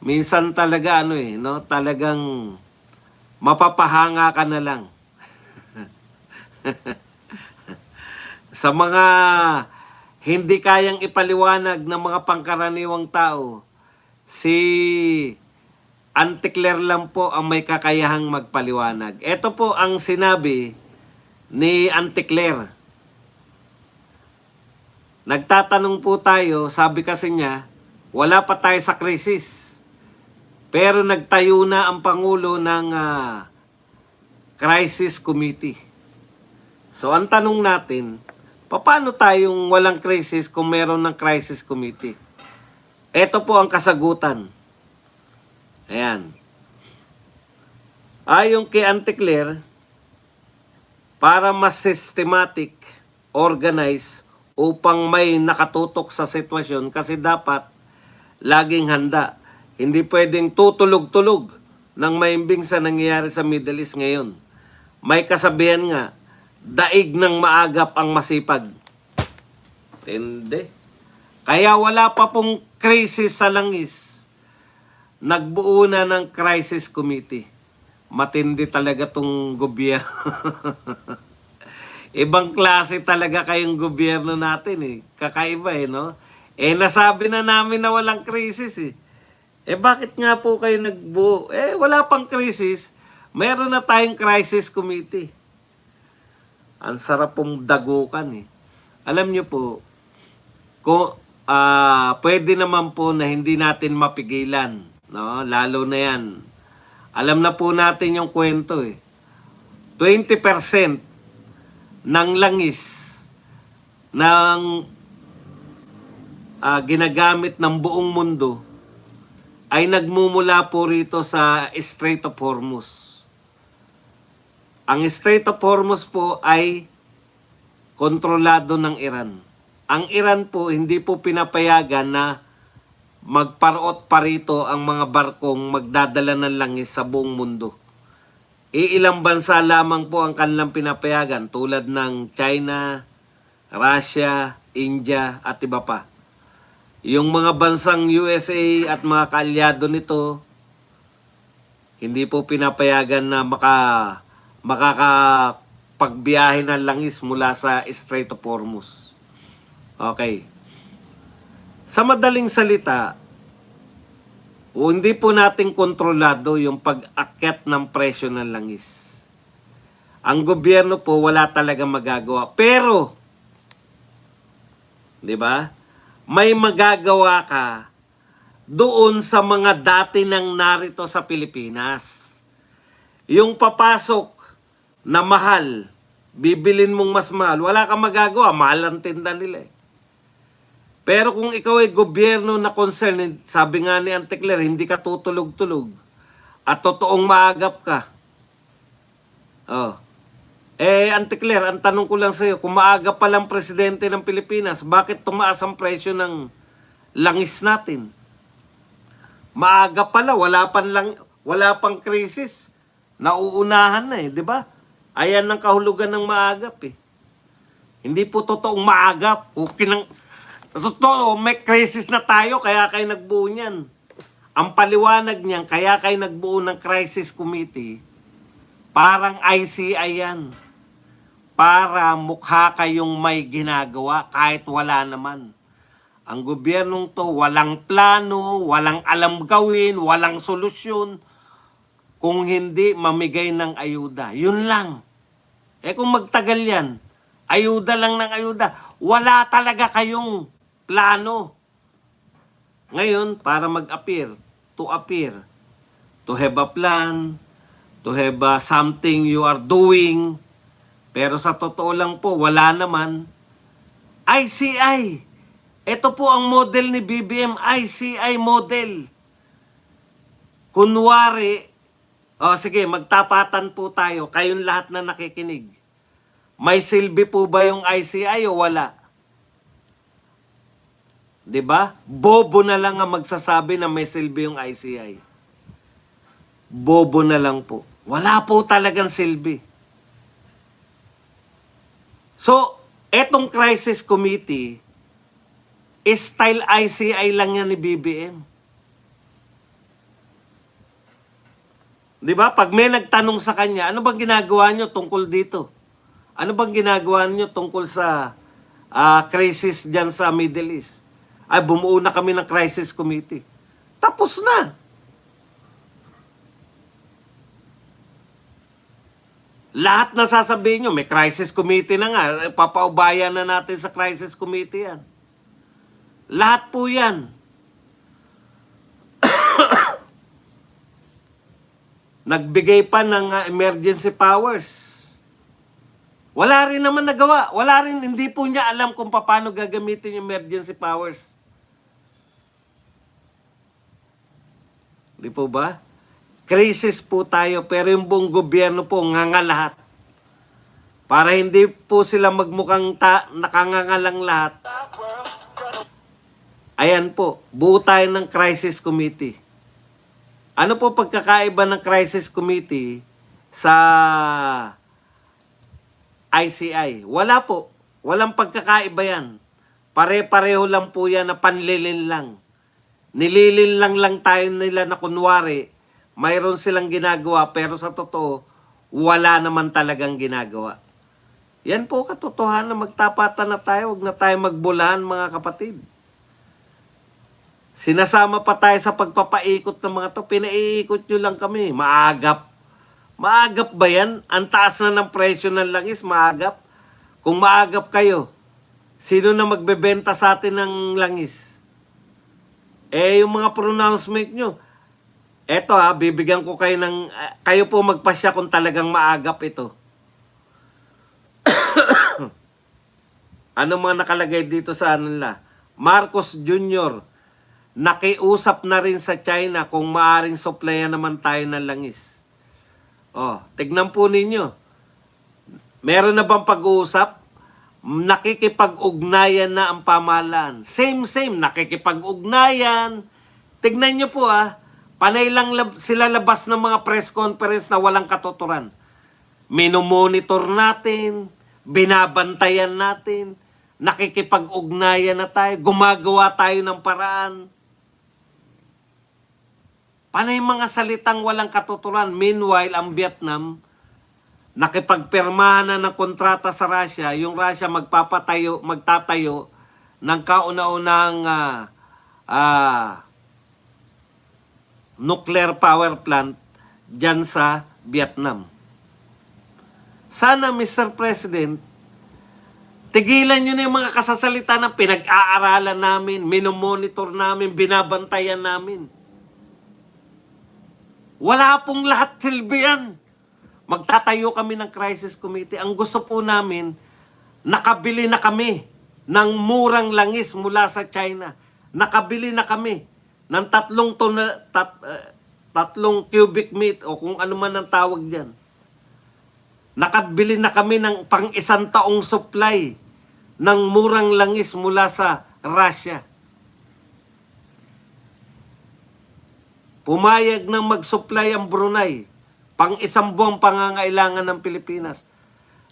Minsan talaga ano eh, no? Talagang mapapahanga ka na lang. Sa mga hindi kayang ipaliwanag ng mga pangkaraniwang tao, si Antikler lang po ang may kakayahang magpaliwanag. Ito po ang sinabi ni Antikler. Nagtatanong po tayo, sabi kasi niya, wala pa tayo sa krisis. Pero nagtayo na ang Pangulo ng Crisis Committee. So ang tanong natin, paano tayong walang krisis kung meron ng Crisis Committee? Ito po ang kasagutan. Ayan. Ayon kay Antikler, para mas systematic, organize, upang may nakatutok sa sitwasyon kasi dapat laging handa. Hindi pwedeng tutulog-tulog ng maimbing sa nangyayari sa Middle East ngayon. May kasabihan nga, daig ng maagap ang masipag. Hindi. Kaya wala pa pong krisis sa langis. Nagbuo na ng crisis committee. Matindi talaga tong gobyerno. Ibang klase talaga kayong gobyerno natin eh. Kakaiba eh, no? Nasabi na namin na walang krisis eh. Bakit nga po kayo nagbuo? Wala pang krisis. Meron na tayong crisis committee. Ang sarap pong dagukan eh. Alam nyo po, kung pwede naman po na hindi natin mapigilan. No? Lalo na yan. Alam na po natin yung kwento eh. 20% ng langis ng ginagamit ng buong mundo ay nagmumula po rito sa Strait of Hormuz. Ang Strait of Hormuz po ay kontrolado ng Iran. Ang Iran po hindi po pinapayagan na magparot pa rito ang mga barkong magdadala ng langis sa buong mundo. Ilang bansa lamang po ang kanilang pinapayagan tulad ng China, Russia, India at iba pa. Yung mga bansang USA at mga kaalyado nito, hindi po pinapayagan na makakapagbiyahe ng langis mula sa Strait of Hormuz. Okay. Sa madaling salita, hindi po natin kontrolado yung pag-akyat ng presyo ng langis. Ang gobyerno po wala talaga magagawa. Pero, di ba? May magagawa ka doon sa mga dati nang narito sa Pilipinas. Yung papasok na mahal, bibilin mong mas mahal, wala kang magagawa, mahal ang tinda nila eh. Pero kung ikaw ay gobyerno na concerned, sabi nga ni Antikler, hindi ka tutulog-tulog at totoong maagap ka. Antikler, ang tanong ko lang sa iyo, kung maagap pa lang presidente ng Pilipinas, bakit tumaas ang presyo ng langis natin? Maaga pala, wala pang krisis. Nauunahan na eh, di ba? Ayan ang kahulugan ng maagap eh. Hindi po totoong maagap. Totoo, may krisis na tayo, kaya kayo nagbuo niyan. Ang paliwanag niyan, kaya kayo nagbuo ng crisis committee, parang ICI yan. Para mukha kayong may ginagawa kahit wala naman. Ang gobyernong to, walang plano, walang alam gawin, walang solusyon, kung hindi mamigay ng ayuda. Yun lang. Kung magtagal yan, ayuda lang ng ayuda. Wala talaga kayong plano. Ngayon, para mag-appear, to have a plan, to have something you are doing, pero sa totoo lang po, wala naman. ICI. Ito po ang model ni BBM, ICI model. Kunwari, sige, magtapatan po tayo, kayong lahat na nakikinig. May silbi po ba yung ICI o wala? Diba? Bobo na lang ang magsasabi na may silbi yung ICI. Bobo na lang po. Wala po talagang silbi. So, etong crisis committee, style ICI lang yan ni BBM. Di ba? Pag may nagtanong sa kanya, ano bang ginagawa nyo tungkol dito? Ano bang ginagawa nyo tungkol sa crisis dyan sa Middle East? Ay, bumuo na kami ng crisis committee. Tapos na. Lahat na sasabihin nyo, may crisis committee na nga. Papaubayan na natin sa crisis committee yan. Lahat po yan. Nagbigay pa ng emergency powers. Wala rin naman nagawa. Wala rin, hindi po niya alam kung paano gagamitin yung emergency powers. Di po ba? Crisis po tayo, pero yung buong gobyerno po nganga lahat. Para hindi po sila magmukhang nakangangalang lahat. Ayan po, buo tayo ng crisis committee. Ano po pagkakaiba ng crisis committee sa ICI? Wala po. Walang pagkakaiba yan. Pare-pareho lang po yan na panlilin lang. Nililin lang tayo nila na kunwari, mayroon silang ginagawa pero sa totoo, wala naman talagang ginagawa. Yan po katotohanan, magtapatan na tayo, huwag na tayo magbulahan mga kapatid. Sinasama pa tayo sa pagpapaikot ng mga to, pinaiikot nyo lang kami, maagap. Maagap ba yan? Ang taas na ng presyo ng langis, maagap. Kung maagap kayo, sino na magbebenta sa atin ng langis? Yung mga pronouncement nyo, eto bibigyan ko kayo ng, kayo po magpasya kung talagang maagap ito. Ano mga nakalagay dito sa nila? Marcos Jr., nakiusap na rin sa China kung maaring supplyan naman tayo ng langis. Tignan po ninyo. Meron na bang pag-uusap? Nakikipag-ugnayan na ang pamahalaan. Same, nakikipag-ugnayan. Tignan nyo po panay lang sila labas ng mga press conference na walang katuturan. Minomonitor natin, binabantayan natin, nakikipag-ugnayan na tayo, gumagawa tayo ng paraan. Panay mga salitang walang katuturan. Meanwhile, ang Vietnam, nakipagpirmahan na ng kontrata sa Russia. Yung Russia magtatayo ng kauna-unahang nuclear power plant dyan sa Vietnam. Sana, Mr. President, tigilan nyo na yung mga kasasalita na pinag-aaralan namin, minomonitor namin, binabantayan namin. Wala pong lahat silbi yan. Magtatayo kami ng crisis committee. Ang gusto po namin, nakabili na kami ng murang langis mula sa China. Nakabili na kami ng 3 cubic meter o kung ano man ang tawag dyan. Nakabili na kami ng pang-1 taong supply ng murang langis mula sa Russia. Pumayag ng mag-supply ang Brunei, pang-1 buwang pangangailangan ng Pilipinas.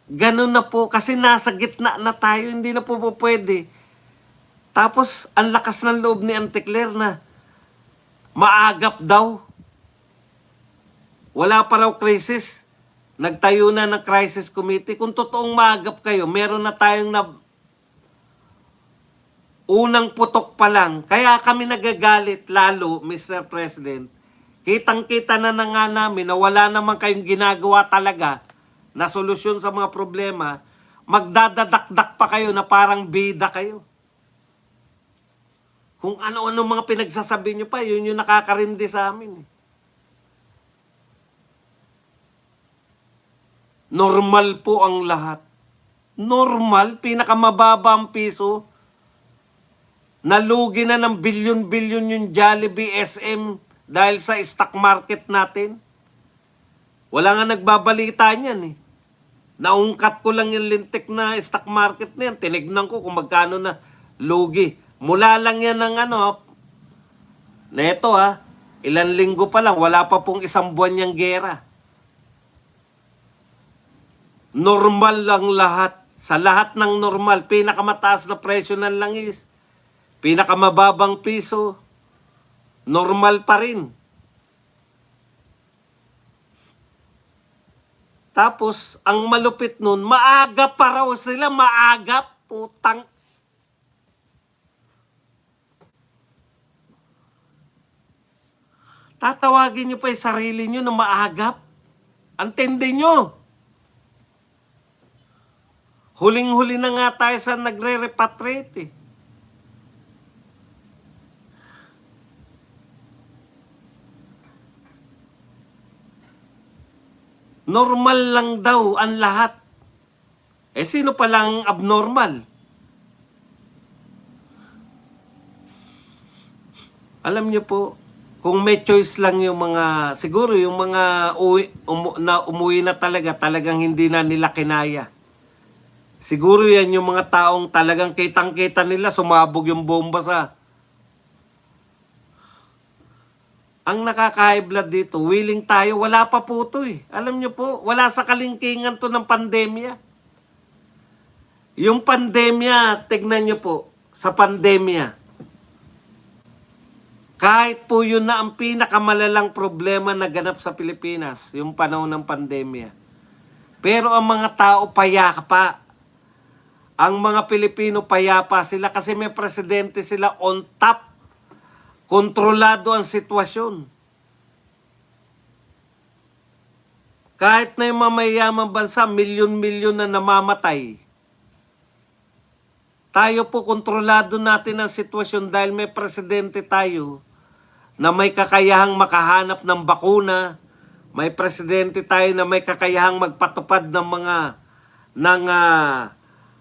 Ganun na po, kasi nasa gitna na tayo, hindi na po pwede. Tapos, ang lakas ng loob ni Auntie Claire na maagap daw. Wala pa raw crisis. Nagtayo na ng crisis committee. Kung totoong maagap kayo, meron na tayong unang putok pa lang. Kaya kami nagagalit lalo, Mr. President. Kitang-kita na nga namin na wala naman kayong ginagawa talaga na solusyon sa mga problema. Magdadadakdak pa kayo na parang bida kayo. Kung ano-ano mga pinagsasabi nyo pa, yun yung nakakarindi sa amin. Normal po ang lahat. Normal, pinakamababa ang piso. Nalugi na ng bilyon-bilyon yung Jollibee, SM dahil sa stock market natin. Wala nga nagbabalita niyan Naungkat ko lang yung lintik na stock market na yan. Tinignan ko kung magkano na lugi. Mula lang yan ng neto ilang linggo pa lang, wala pa pong 1 buwan niyang gera. Normal lang lahat. Sa lahat ng normal, pinakamataas na presyo ng langis, pinakamababang piso, normal pa rin. Tapos, ang malupit nun, maaga pa raw sila, maaga, putang. Tatawagin nyo pa yung sarili nyo na maagap. Antindi nyo. Huling-huli na nga tayo sa nagre-repatriate eh. Normal lang daw ang lahat. Eh sino palang abnormal? Alam niyo po, kung may choice lang yung mga, siguro yung mga umuwi na talagang hindi na nila kinaya. Siguro yan yung mga taong talagang kitang-kita nila, sumabog yung bomba sa... Ang nakaka-high blood dito, willing tayo, wala pa po to eh. Alam niyo po, wala sa kalingkingan to ng pandemya. Yung pandemya, tignan niyo po, sa pandemya, kahit po yun na ang pinakamalalang problema na ganap sa Pilipinas, yung panahon ng pandemya. Pero ang mga tao payapa, ang mga Pilipino payapa sila kasi may presidente sila on top. Kontrolado ang sitwasyon. Kahit na yung mamayamang bansa, milyon-milyon na namamatay. Tayo po, kontrolado natin ang sitwasyon dahil may presidente tayo na may kakayahang makahanap ng bakuna. May presidente tayo na may kakayahang magpatupad ng mga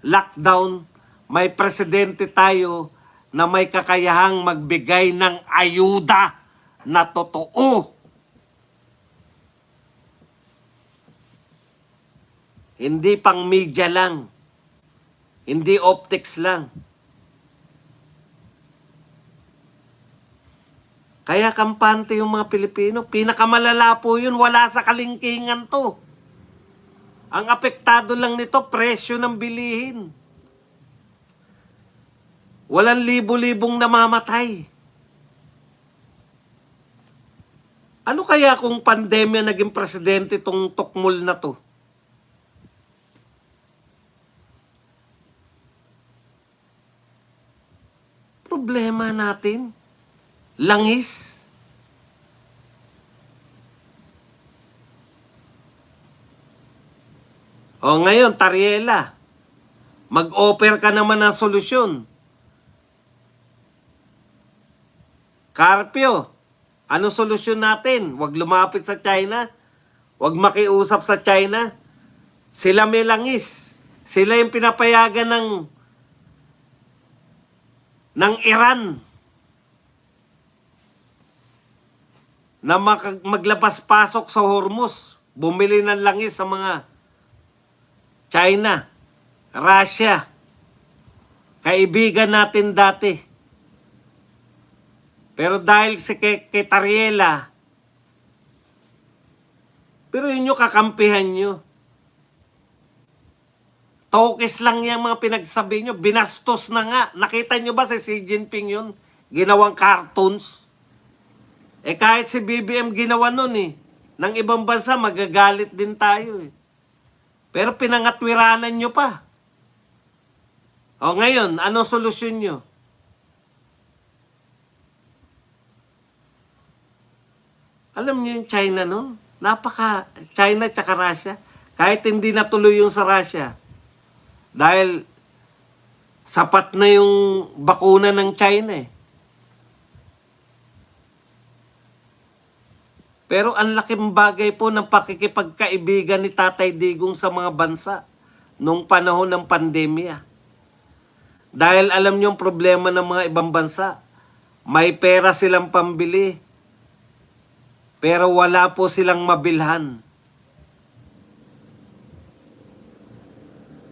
lockdown. May presidente tayo na may kakayahang magbigay ng ayuda na totoo. Hindi pang media lang. Hindi optics lang. Kaya kampante yung mga Pilipino. Pinakamalala po yun. Wala sa kalingkingan to. Ang apektado lang nito, presyo ng bilihin. Walang libo-libong namamatay. Ano kaya kung pandemya naging presidente itong tukmol na to? Problema natin. Langis. O ngayon, Tariela, mag-offer ka naman ng solusyon. Carpio, ano solusyon natin? Huwag lumapit sa China. Huwag makiusap sa China. Sila may langis. Sila yung pinapayagan ng Iran na maglabas-pasok sa Hormuz. Bumili ng langis sa mga China, Russia. Kaibigan natin dati. Pero dahil kay Tariela, pero yun yung kakampihan nyo. Tokes lang yung mga pinagsabi nyo. Binastos na nga. Nakita nyo ba si Xi Jinping yun? Ginawang cartoons. Eh kahit si BBM ginawa nun eh. Ng ibang bansa, magagalit din tayo eh. Pero pinangatwiranan nyo pa. O ngayon, anong solusyon nyo? Alam niyo yung China nun? China tsaka Russia. Kahit hindi natuloy yung sa Russia. Dahil sapat na yung bakuna ng China eh. Pero ang laking bagay po ng pakikipagkaibigan ni Tatay Digong sa mga bansa nung panahon ng pandemya. Dahil alam niyo yung problema ng mga ibang bansa. May pera silang pambili. Pero wala po silang mabilhan.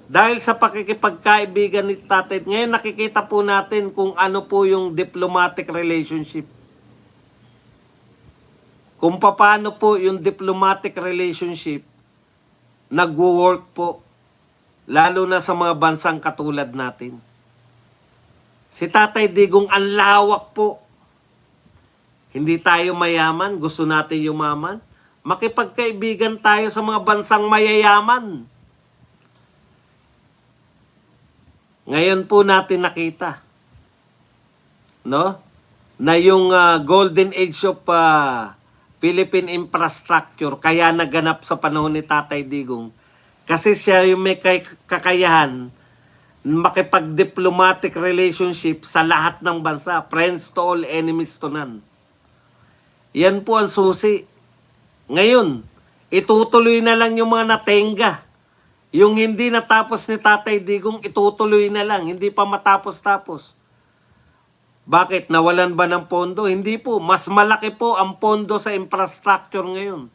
Dahil sa pakikipagkaibigan ni Tatay, ngayon nakikita po natin kung ano po yung diplomatic relationship. Kung paano po yung diplomatic relationship nagwo-work po, lalo na sa mga bansang katulad natin. Si Tatay Digong ang lawak po. Hindi tayo mayaman, gusto natin yumaman. makipagkaibigan tayo sa mga bansang mayayaman. Ngayon po natin nakita, no? Na yung golden age of Philippine infrastructure kaya naganap sa panahon ni Tatay Digong. Kasi siya yung may kakayahan makipag-diplomatic relationship sa lahat ng bansa. Friends to all, enemies to none. Yan po ang susi. Ngayon, itutuloy na lang yung mga natenga. Yung hindi natapos ni Tatay Digong, itutuloy na lang. Hindi pa matapos-tapos. Bakit? Nawalan ba ng pondo? Hindi po. Mas malaki po ang pondo sa infrastructure ngayon.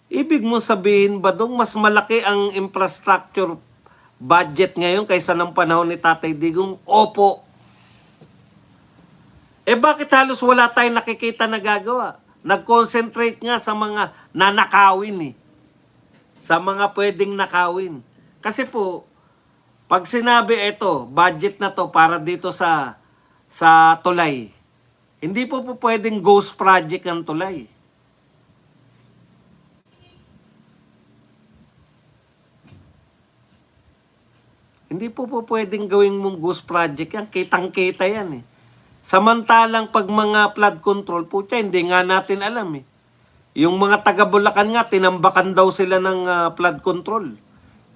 Ibig mo sabihin ba dong mas malaki ang infrastructure budget ngayon kaysa ng panahon ni Tatay Digong? Opo. Bakit halos wala tayong nakikita na gagawa? Nag-concentrate nga sa mga nanakawin sa mga pwedeng nakawin. Kasi po, pag sinabi ito, budget na to para dito sa tulay, hindi po pwedeng ghost project ang tulay. Hindi po pwedeng gawing mong ghost project yan. Kitang-kita yan Samantalang pag mga flood control po hindi nga natin alam Yung mga taga Bulacan nga, tinambakan daw sila ng flood control.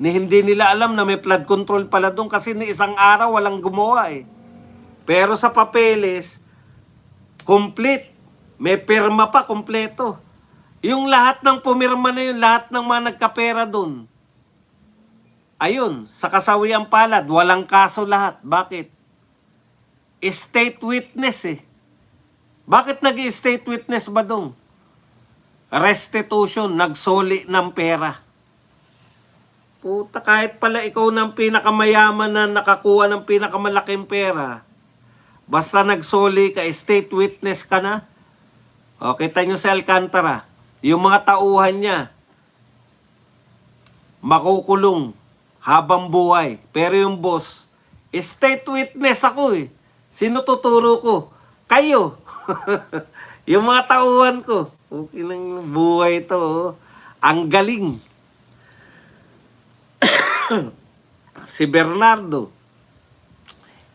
Hindi nila alam na may flood control pala doon kasi ni isang araw walang gumawa Pero sa papeles, complete. May pirma pa, kompleto. Yung lahat ng pumirma na yun, lahat ng mga nagkapera doon, ayun, sa kasawiang palad, walang kaso lahat. Bakit? State witness Bakit nag-state witness ba doon? Restitution, nagsoli ng pera. Puta, kahit pala ikaw ng pinakamayaman na nakakuha ng pinakamalaking pera, basta nagsoli ka, state witness ka na. O, kita nyo sa Alcantara, yung mga tauhan niya, makukulong habang buhay. Pero yung boss, state witness ako Sino tuturo ko? Kayo. Yung mga tauhan ko. Okay lang buhay to. Ang galing. Si Bernardo,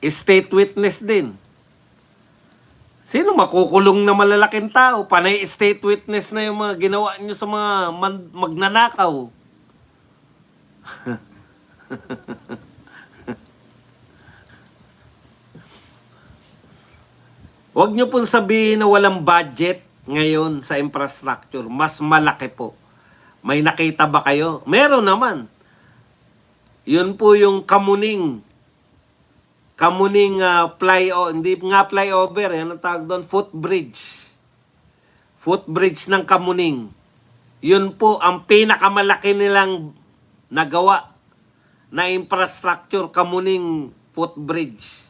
state witness din. Sino makukulong na malalaking tao? Panay state witness na yung mga ginawa nyo sa mga magnanakaw. Huwag nyo pong sabihin na walang budget ngayon sa infrastructure. Mas malaki po. May nakita ba kayo? Meron naman. Yun po yung Kamuning hindi nga flyover, yan ang tawag doon, footbridge. Footbridge ng Kamuning. Yun po ang pinakamalaki nilang nagawa na infrastructure, Kamuning footbridge.